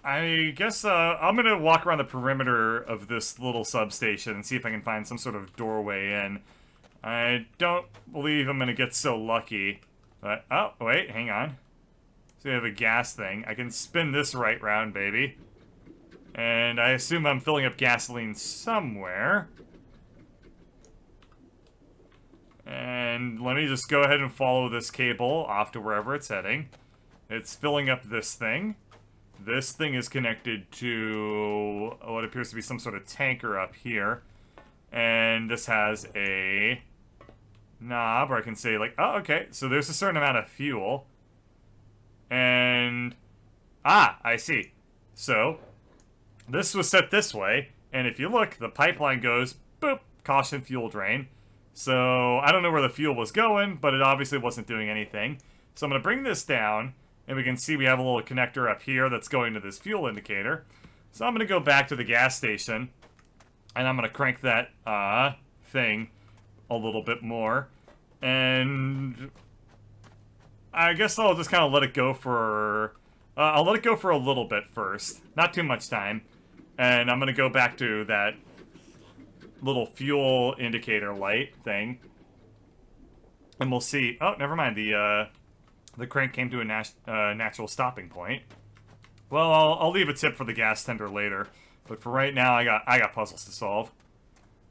I guess I'm gonna walk around the perimeter of this little substation and see if I can find some sort of doorway in. I don't believe I'm gonna get so lucky. But, oh, wait, hang on. So we have a gas thing. I can spin this right round, baby. And I assume I'm filling up gasoline somewhere. And let me just go ahead and follow this cable off to wherever it's heading. It's filling up this thing. This thing is connected to what appears to be some sort of tanker up here. And this has a knob where I can say, like, oh, okay, so there's a certain amount of fuel. And, I see. So, this was set this way, and if you look, the pipeline goes, boop, caution fuel drain. So, I don't know where the fuel was going, but it obviously wasn't doing anything. So I'm going to bring this down, and we can see we have a little connector up here that's going to this fuel indicator. So I'm going to go back to the gas station, and I'm going to crank that thing a little bit more. And I guess I'll just kind of let it go for... I'll let it go for a little bit first. Not too much time. And I'm going to go back to that little fuel indicator light thing. And we'll see... Oh, never mind. The crank came to a natural stopping point. Well, I'll leave a tip for the gas tender later. But for right now, I got puzzles to solve.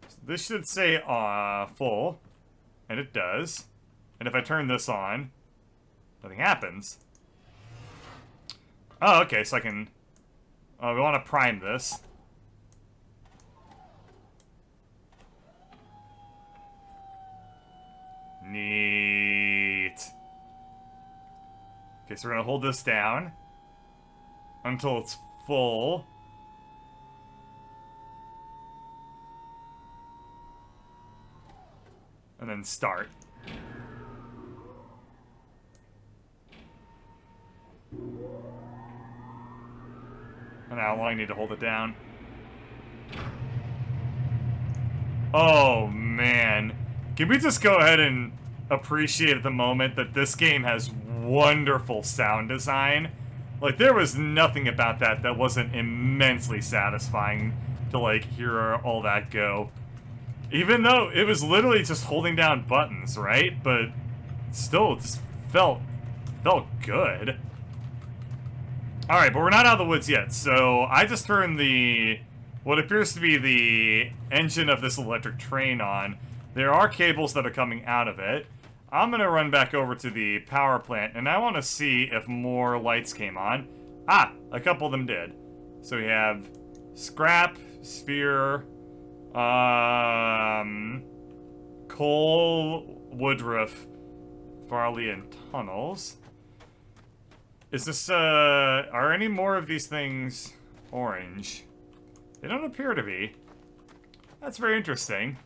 So this should say full. And it does. And if I turn this on, nothing happens. Oh, okay, so I can... we want to prime this. Neat. Okay, so we're gonna hold this down until it's full. And then start. And how long I need to hold it down. Oh, man. Can we just go ahead and appreciate the moment that this game has wonderful sound design? Like, there was nothing about that that wasn't immensely satisfying to, like, hear all that go. Even though it was literally just holding down buttons, right? But still, it just felt good. Alright, but we're not out of the woods yet, so I just turned what appears to be the engine of this electric train on. There are cables that are coming out of it. I'm gonna run back over to the power plant, and I want to see if more lights came on. A couple of them did. So we have scrap, sphere, coal, woodruff, barley, and tunnels. Is this, are any more of these things orange? They don't appear to be. That's very interesting.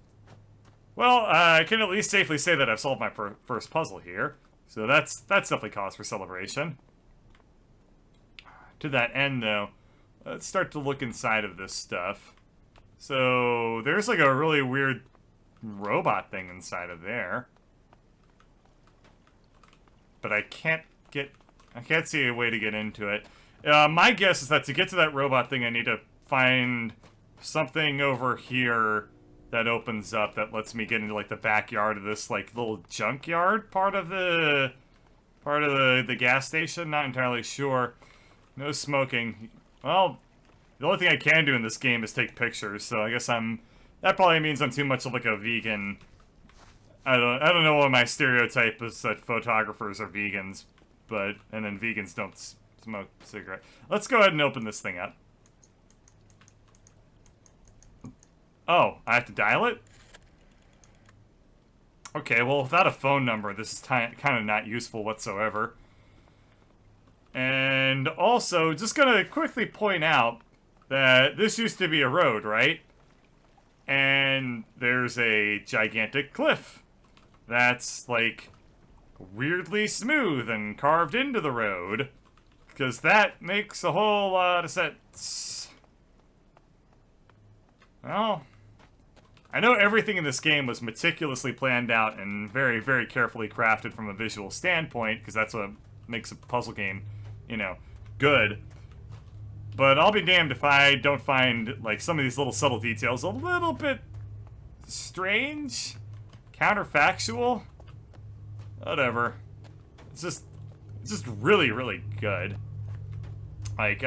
Well, I can at least safely say that I've solved my first puzzle here. So that's definitely cause for celebration. To that end, though, let's start to look inside of this stuff. So, there's like a really weird robot thing inside of there. But I can't see a way to get into it. My guess is that to get to that robot thing, I need to find something over here that opens up that lets me get into, like, the backyard of this, like, little junkyard part of the gas station. Not entirely sure. No smoking. Well, the only thing I can do in this game is take pictures, so I guess that probably means I'm too much of, like, a vegan. I don't know what my stereotype is that photographers are vegans, and then vegans don't smoke cigarettes. Let's go ahead and open this thing up. Oh, I have to dial it? Okay, well, without a phone number, this is kind of not useful whatsoever. And also, just gonna quickly point out that this used to be a road, right? And there's a gigantic cliff that's, like, weirdly smooth and carved into the road. Because that makes a whole lot of sense. Well, I know everything in this game was meticulously planned out and very, very carefully crafted from a visual standpoint, because that's what makes a puzzle game, you know, good. But I'll be damned if I don't find, like, some of these little subtle details a little bit strange, counterfactual, whatever. It's just really, really good. Like,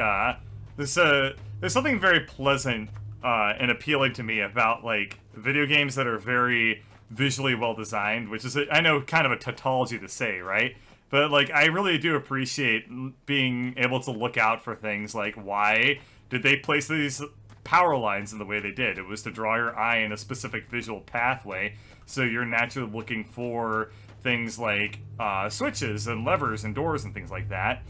there's something very pleasant and appealing to me about, like, video games that are very visually well designed, which is, I know, kind of a tautology to say, right? But, like, I really do appreciate being able to look out for things like, why did they place these power lines in the way they did? It was to draw your eye in a specific visual pathway, so you're naturally looking for things like switches and levers and doors and things like that.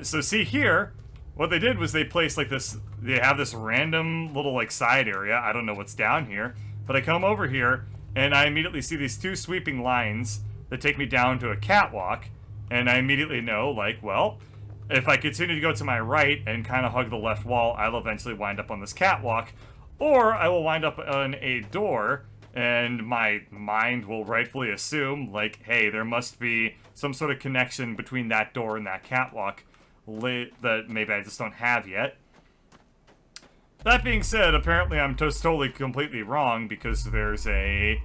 So see here, what they did was they placed like this, they have this random little like side area. I don't know what's down here, but I come over here and I immediately see these two sweeping lines that take me down to a catwalk, and I immediately know, like, well, if I continue to go to my right and kind of hug the left wall, I'll eventually wind up on this catwalk, or I will wind up on a door, and my mind will rightfully assume, like, hey, there must be some sort of connection between that door and that catwalk that maybe I just don't have yet. That being said, apparently I'm just totally completely wrong, because there's a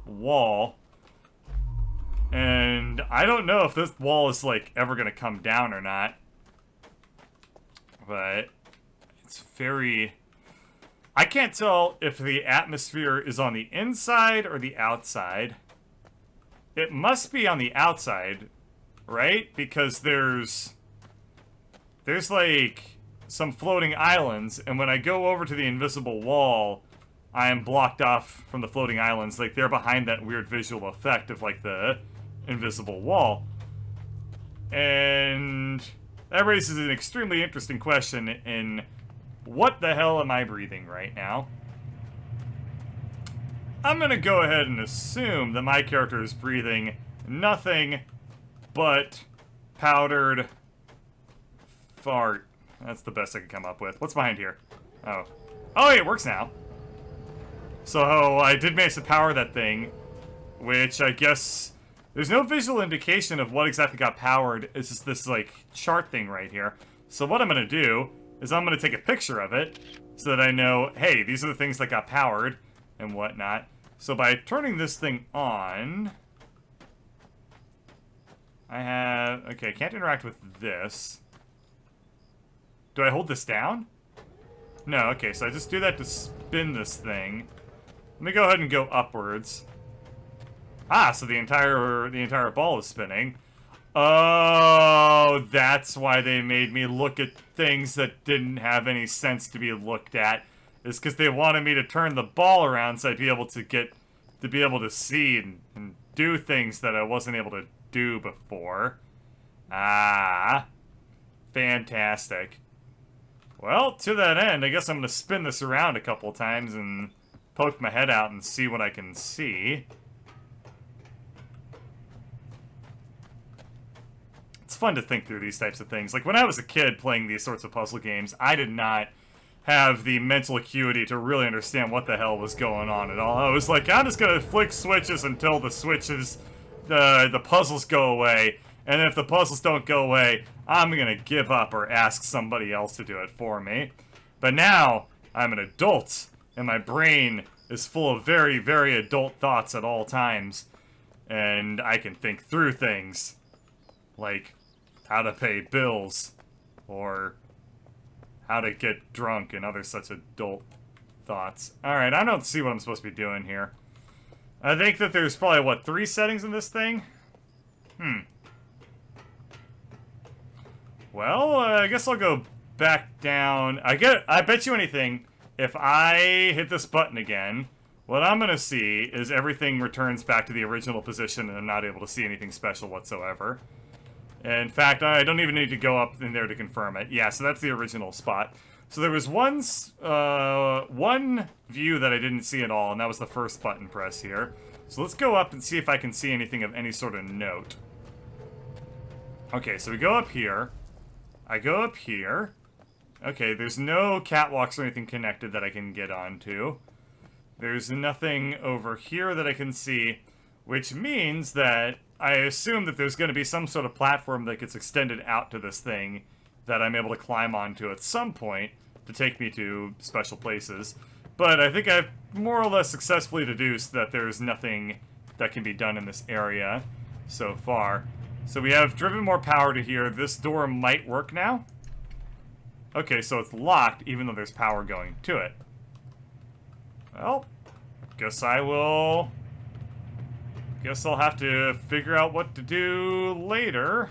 wall, and I don't know if this wall is, like, ever gonna come down or not. But it's very... I can't tell if the atmosphere is on the inside or the outside. It must be on the outside, right? Because there's like, some floating islands, and when I go over to the invisible wall, I am blocked off from the floating islands. Like, they're behind that weird visual effect of, like, the invisible wall. And that raises an extremely interesting question in what the hell am I breathing right now? I'm gonna go ahead and assume that my character is breathing nothing but powdered fart. That's the best I can come up with. What's behind here? Oh. Oh, it works now. So I did manage to power that thing, which I guess... There's no visual indication of what exactly got powered. It's just this, like, chart thing right here. So what I'm gonna do is I'm gonna take a picture of it so that I know, hey, these are the things that got powered and whatnot. So by turning this thing on, I have... Okay, I can't interact with this. Do I hold this down? No, okay, so I just do that to spin this thing. Let me go ahead and go upwards. Ah, so the entire ball is spinning. Oh, that's why they made me look at things that didn't have any sense to be looked at. It's because they wanted me to turn the ball around so I'd be able to see and do things that I wasn't able to do before. Ah, fantastic. Well, to that end, I guess I'm gonna spin this around a couple times and poke my head out and see what I can see. It's fun to think through these types of things. Like, when I was a kid playing these sorts of puzzle games, I did not have the mental acuity to really understand what the hell was going on at all. I was like, I'm just gonna flick switches until the switches, the puzzles go away, and if the puzzles don't go away, I'm gonna give up or ask somebody else to do it for me. But now, I'm an adult, and my brain is full of very, very adult thoughts at all times, and I can think through things, like how to pay bills, or how to get drunk, and other such adult thoughts. Alright, I don't see what I'm supposed to be doing here. I think that there's probably, what, 3 settings in this thing? Well, I guess I'll go back down. I bet you anything, if I hit this button again, what I'm gonna see is everything returns back to the original position and I'm not able to see anything special whatsoever. In fact, I don't even need to go up in there to confirm it. Yeah, so that's the original spot. So there was one view that I didn't see at all, and that was the first button press here. So let's go up and see if I can see anything of any sort of note. Okay, so we go up here. I go up here. Okay, there's no catwalks or anything connected that I can get onto. There's nothing over here that I can see, which means that I assume that there's going to be some sort of platform that gets extended out to this thing that I'm able to climb onto at some point to take me to special places. But I think I've more or less successfully deduced that there's nothing that can be done in this area so far. So we have driven more power to here. This door might work now. Okay, so it's locked even though there's power going to it. Well, guess I'll have to figure out what to do later.